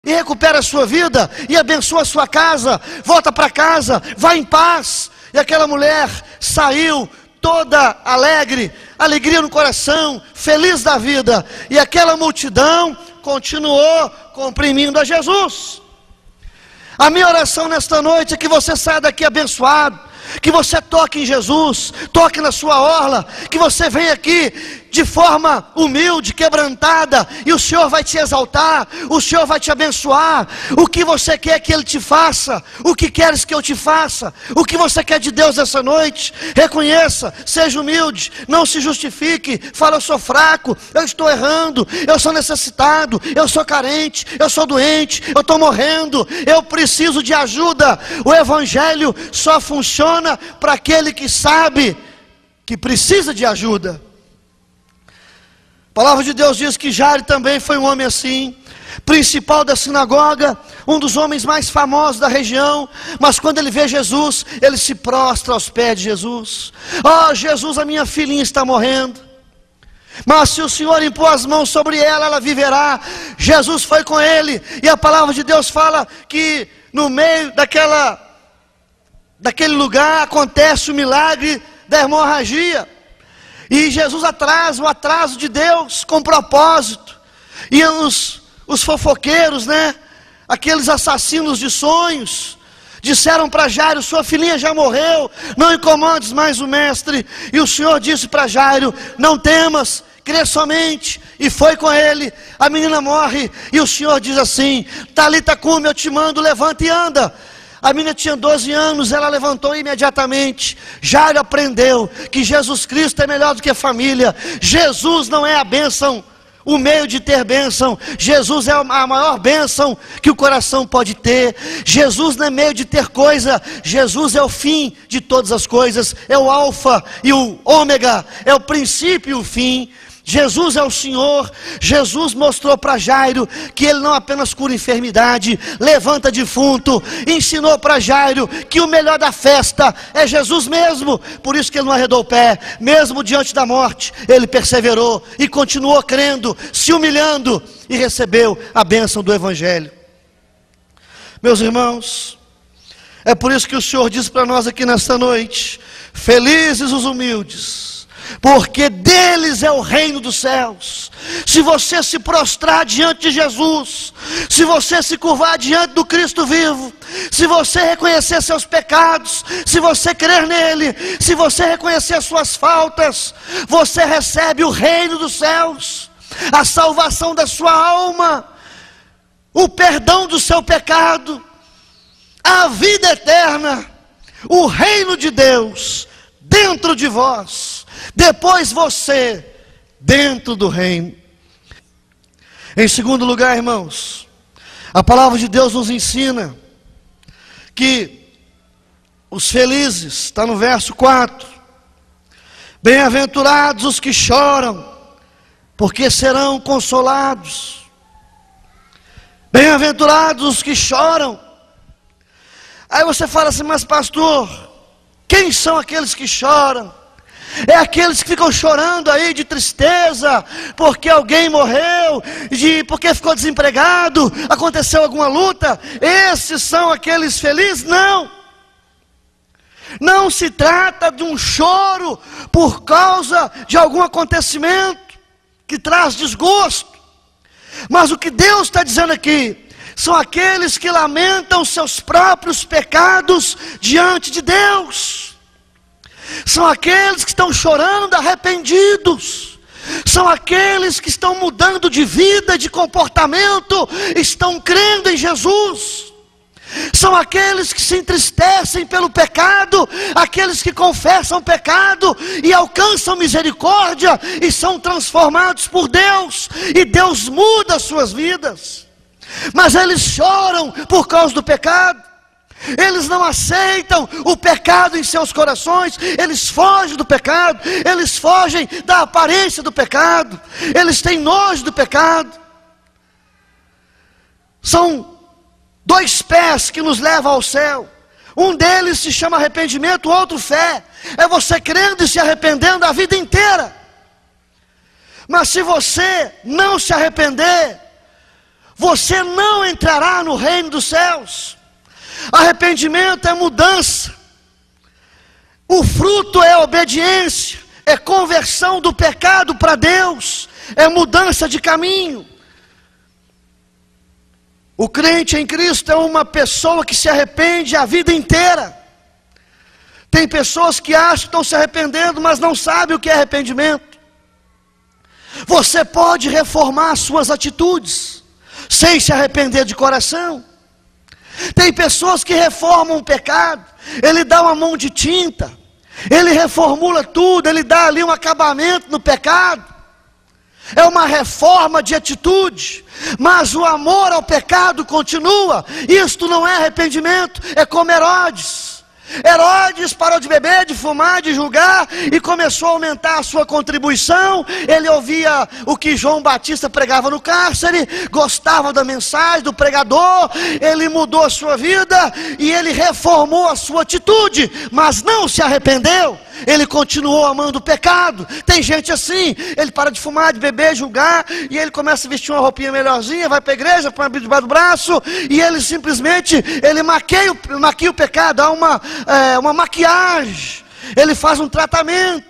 e recupera a sua vida, e abençoa a sua casa. Volta para casa, vai em paz. E aquela mulher saiu toda alegre, alegria no coração, feliz da vida. E aquela multidão continuou comprimindo a Jesus. A minha oração nesta noite é que você saia daqui abençoado, que você toque em Jesus, toque na sua orla, que você venha aqui de forma humilde, quebrantada, e o Senhor vai te exaltar, o Senhor vai te abençoar. O que você quer que Ele te faça? O que queres que eu te faça? O que você quer de Deus essa noite? Reconheça, seja humilde, não se justifique, fala: eu sou fraco, eu estou errando, eu sou necessitado, eu sou carente, eu sou doente, eu estou morrendo, eu preciso de ajuda. O Evangelho só funciona para aquele que sabe que precisa de ajuda. A palavra de Deus diz que Jairo também foi um homem assim, principal da sinagoga, um dos homens mais famosos da região. Mas quando ele vê Jesus, ele se prostra aos pés de Jesus. Oh Jesus, a minha filhinha está morrendo, mas se o Senhor impor as mãos sobre ela, ela viverá. Jesus foi com ele, e a palavra de Deus fala que no meio daquele lugar acontece o milagre da hemorragia. E Jesus atrasa o atraso de Deus com propósito. E os fofoqueiros, aqueles assassinos de sonhos, disseram para Jairo: sua filhinha já morreu, não incomodes mais o mestre. E o Senhor disse para Jairo: não temas, crê somente. E foi com ele. A menina morre, e o Senhor diz assim: Talita cumi, eu te mando, levanta e anda. A menina tinha 12 anos, ela levantou imediatamente. Jairo aprendeu que Jesus Cristo é melhor do que a família. Jesus não é a bênção, o meio de ter bênção. Jesus é a maior bênção que o coração pode ter. Jesus não é meio de ter coisa. Jesus é o fim de todas as coisas. É o alfa e o ômega, é o princípio e o fim. Jesus é o Senhor. Jesus mostrou para Jairo que Ele não apenas cura enfermidade, levanta defunto. Ensinou para Jairo que o melhor da festa é Jesus mesmo. Por isso que ele não arredou o pé, mesmo diante da morte. Ele perseverou e continuou crendo, se humilhando, e recebeu a bênção do Evangelho. Meus irmãos, é por isso que o Senhor diz para nós aqui nesta noite: felizes os humildes, porque deles é o reino dos céus. Se você se prostrar diante de Jesus, se você se curvar diante do Cristo vivo, se você reconhecer seus pecados, se você crer nele, se você reconhecer suas faltas, você recebe o reino dos céus, a salvação da sua alma, o perdão do seu pecado, a vida eterna, o reino de Deus dentro de vós. Depois você dentro do reino. Em segundo lugar, irmãos, a palavra de Deus nos ensina que os felizes, está no verso 4: bem-aventurados os que choram, porque serão consolados. Bem-aventurados os que choram. Aí você fala assim: mas pastor, quem são aqueles que choram? É aqueles que ficam chorando aí de tristeza, porque alguém morreu, porque ficou desempregado, aconteceu alguma luta. Esses são aqueles felizes? Não. Não se trata de um choro por causa de algum acontecimento que traz desgosto. Mas o que Deus está dizendo aqui são aqueles que lamentam seus próprios pecados diante de Deus. São aqueles que estão chorando arrependidos. São aqueles que estão mudando de vida, de comportamento, estão crendo em Jesus. São aqueles que se entristecem pelo pecado, aqueles que confessam pecado e alcançam misericórdia e são transformados por Deus, e Deus muda as suas vidas. Mas eles choram por causa do pecado. Eles não aceitam o pecado em seus corações, eles fogem do pecado, eles fogem da aparência do pecado, eles têm nojo do pecado. São dois pés que nos levam ao céu. Um deles se chama arrependimento, o outro fé. É você crendo e se arrependendo a vida inteira. Mas se você não se arrepender, você não entrará no reino dos céus. Arrependimento é mudança, o fruto é obediência, é conversão do pecado para Deus, é mudança de caminho. O crente em Cristo é uma pessoa que se arrepende a vida inteira. Tem pessoas que acham que estão se arrependendo, mas não sabem o que é arrependimento. Você pode reformar suas atitudes sem se arrepender de coração. Tem pessoas que reformam o pecado, ele dá uma mão de tinta, ele reformula tudo, ele dá ali um acabamento no pecado. É uma reforma de atitude, mas o amor ao pecado continua. Isto não é arrependimento, é como Herodes. Herodes parou de beber, de fumar, de julgar e começou a aumentar a sua contribuição. Ele ouvia o que João Batista pregava no cárcere, gostava da mensagem do pregador, ele mudou a sua vida e ele reformou a sua atitude, mas não se arrependeu. Ele continuou amando o pecado. Tem gente assim, ele para de fumar, de beber, julgar, e ele começa a vestir uma roupinha melhorzinha, vai para a igreja, põe a Bíblia debaixo do braço, e ele simplesmente, ele maquia o pecado, há uma maquiagem, ele faz um tratamento,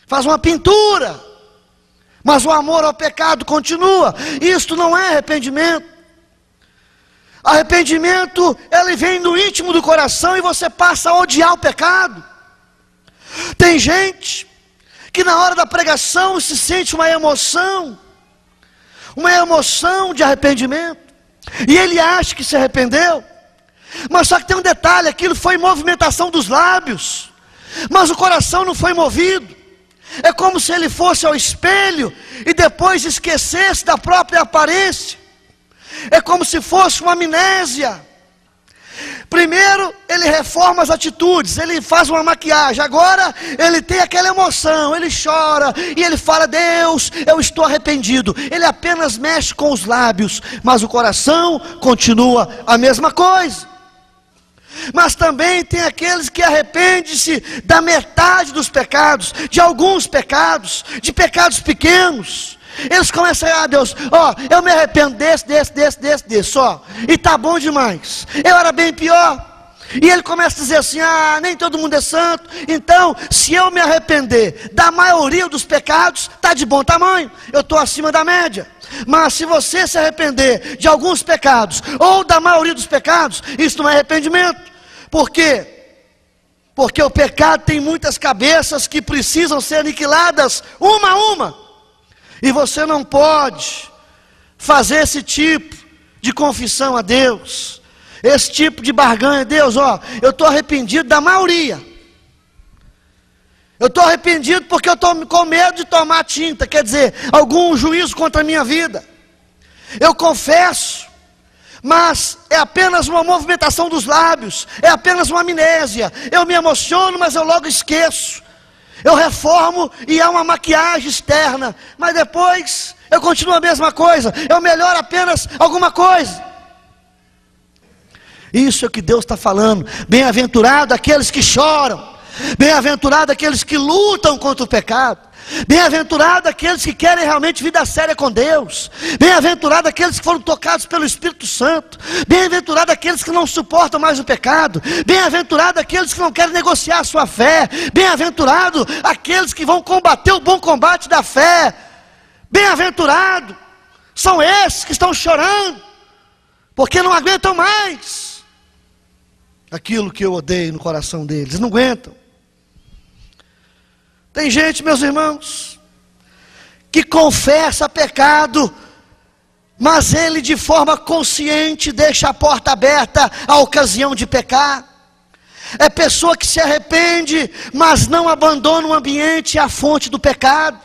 faz uma pintura, mas o amor ao pecado continua. Isto não é arrependimento. Arrependimento, ele vem do íntimo do coração e você passa a odiar o pecado. Tem gente que na hora da pregação se sente uma emoção de arrependimento, e ele acha que se arrependeu, mas só que tem um detalhe: aquilo foi movimentação dos lábios, mas o coração não foi movido. É como se ele fosse ao espelho e depois esquecesse da própria aparência. É como se fosse uma amnésia. Primeiro ele reforma as atitudes, ele faz uma maquiagem, agora ele tem aquela emoção, ele chora e ele fala: Deus, eu estou arrependido. Ele apenas mexe com os lábios, mas o coração continua a mesma coisa. Mas também tem aqueles que arrependem-se da metade dos pecados, de alguns pecados, de pecados pequenos. Eles começam a: Deus, eu me arrependo desse, e tá bom demais, eu era bem pior. E ele começa a dizer assim: nem todo mundo é santo, então se eu me arrepender da maioria dos pecados, tá de bom tamanho, eu estou acima da média. Mas se você se arrepender de alguns pecados, ou da maioria dos pecados, isso não é arrependimento. Por quê? Porque o pecado tem muitas cabeças que precisam ser aniquiladas, uma a uma. E você não pode fazer esse tipo de confissão a Deus, esse tipo de barganha: Deus, eu estou arrependido da maioria, eu estou arrependido porque eu estou com medo de tomar tinta, quer dizer, algum juízo contra a minha vida. Eu confesso, mas é apenas uma movimentação dos lábios, é apenas uma amnésia. Eu me emociono, mas eu logo esqueço. Eu reformo e há uma maquiagem externa, mas depois eu continuo a mesma coisa, eu melhoro apenas alguma coisa. Isso é o que Deus está falando. Bem-aventurado aqueles que choram, bem-aventurado aqueles que lutam contra o pecado, bem-aventurado aqueles que querem realmente vida séria com Deus, bem-aventurado aqueles que foram tocados pelo Espírito Santo, bem-aventurado aqueles que não suportam mais o pecado, bem-aventurado aqueles que não querem negociar a sua fé, bem-aventurado aqueles que vão combater o bom combate da fé. Bem-aventurado são esses que estão chorando porque não aguentam mais aquilo que eu odeio no coração deles, não aguentam. Tem gente, meus irmãos, que confessa pecado, mas ele de forma consciente deixa a porta aberta à ocasião de pecar. É pessoa que se arrepende, mas não abandona o ambiente e a fonte do pecado.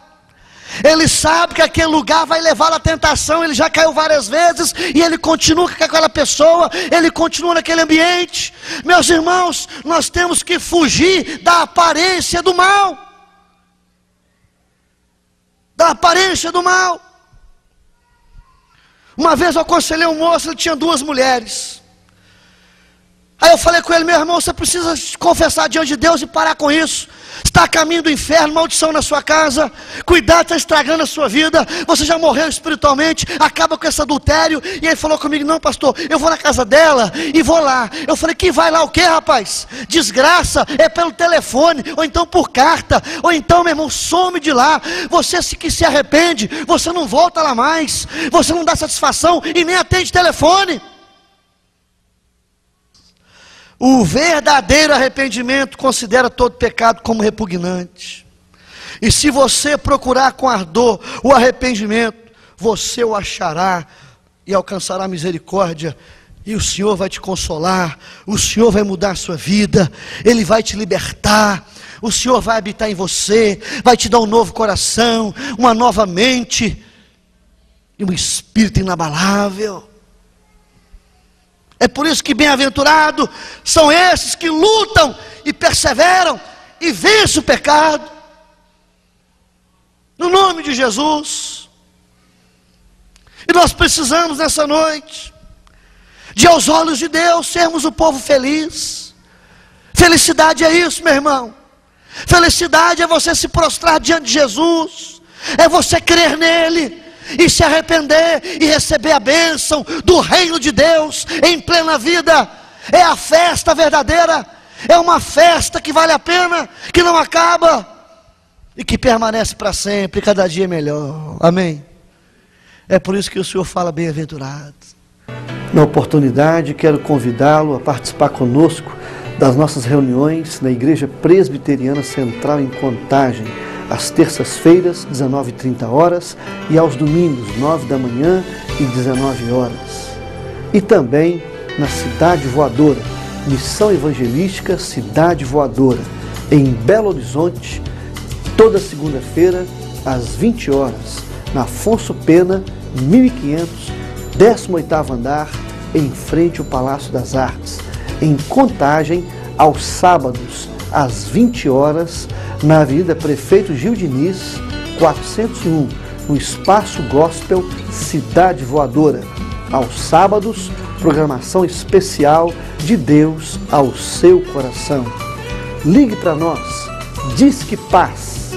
Ele sabe que aquele lugar vai levá-lo à tentação, ele já caiu várias vezes, e ele continua com aquela pessoa, ele continua naquele ambiente. Meus irmãos, nós temos que fugir da aparência do mal. Da aparência do mal. Uma vez eu aconselhei um moço, ele tinha 2 mulheres. Aí eu falei com ele: meu irmão, você precisa confessar diante de Deus e parar com isso, Está a caminho do inferno, maldição na sua casa, cuidado, está estragando a sua vida, você já morreu espiritualmente, acaba com esse adultério. E ele falou comigo: não, pastor, eu vou na casa dela e vou lá. Eu falei: que vai lá o quê, rapaz? Desgraça, é pelo telefone, ou então por carta, ou então, meu irmão, some de lá. Você que se arrepende, você não volta lá mais, você não dá satisfação e nem atende telefone. O verdadeiro arrependimento considera todo pecado como repugnante. E se você procurar com ardor o arrependimento, você o achará e alcançará misericórdia. E o Senhor vai te consolar, o Senhor vai mudar a sua vida, Ele vai te libertar, o Senhor vai habitar em você, vai te dar um novo coração, uma nova mente e um espírito inabalável. É por isso que bem-aventurados são esses que lutam e perseveram e vencem o pecado. No nome de Jesus. E nós precisamos nessa noite de, aos olhos de Deus, sermos o povo feliz. Felicidade é isso, meu irmão. Felicidade é você se prostrar diante de Jesus, é você crer nele e se arrepender e receber a bênção do reino de Deus em plena vida. É a festa verdadeira, é uma festa que vale a pena, que não acaba e que permanece para sempre, cada dia melhor. Amém? É por isso que o Senhor fala: bem-aventurado. Na oportunidade, quero convidá-lo a participar conosco das nossas reuniões na Igreja Presbiteriana Central em Contagem, às terças-feiras, 19h30, e aos domingos, 9 da manhã e 19 horas. E também na Cidade Voadora, Missão Evangelística Cidade Voadora, em Belo Horizonte, toda segunda-feira, às 20 horas, na Afonso Pena, 1500, 18º andar, em frente ao Palácio das Artes. Em Contagem, aos sábados, às 20 horas, na Avenida Prefeito Gil Diniz, 401, no Espaço Gospel Cidade Voadora. Aos sábados, programação especial de Deus ao seu coração. Ligue para nós, Disque Paz.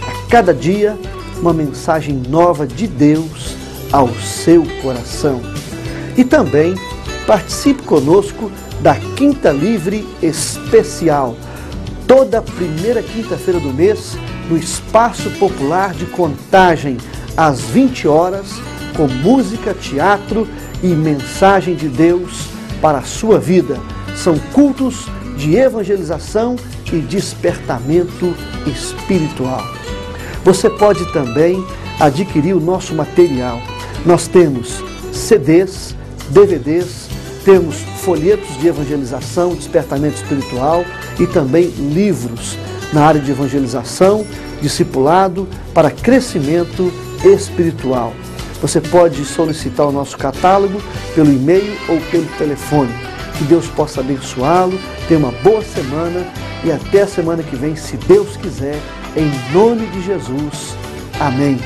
A cada dia, uma mensagem nova de Deus ao seu coração. E também participe conosco da Quinta Livre Especial, toda primeira quinta-feira do mês, no Espaço Popular de Contagem, às 20 horas, com música, teatro e mensagem de Deus para a sua vida. São cultos de evangelização e despertamento espiritual. Você pode também adquirir o nosso material. Nós temos CDs, DVDs, temos folhetos de evangelização, despertamento espiritual e também livros na área de evangelização, discipulado para crescimento espiritual. Você pode solicitar o nosso catálogo pelo e-mail ou pelo telefone. Que Deus possa abençoá-lo, tenha uma boa semana e até a semana que vem, se Deus quiser, em nome de Jesus. Amém.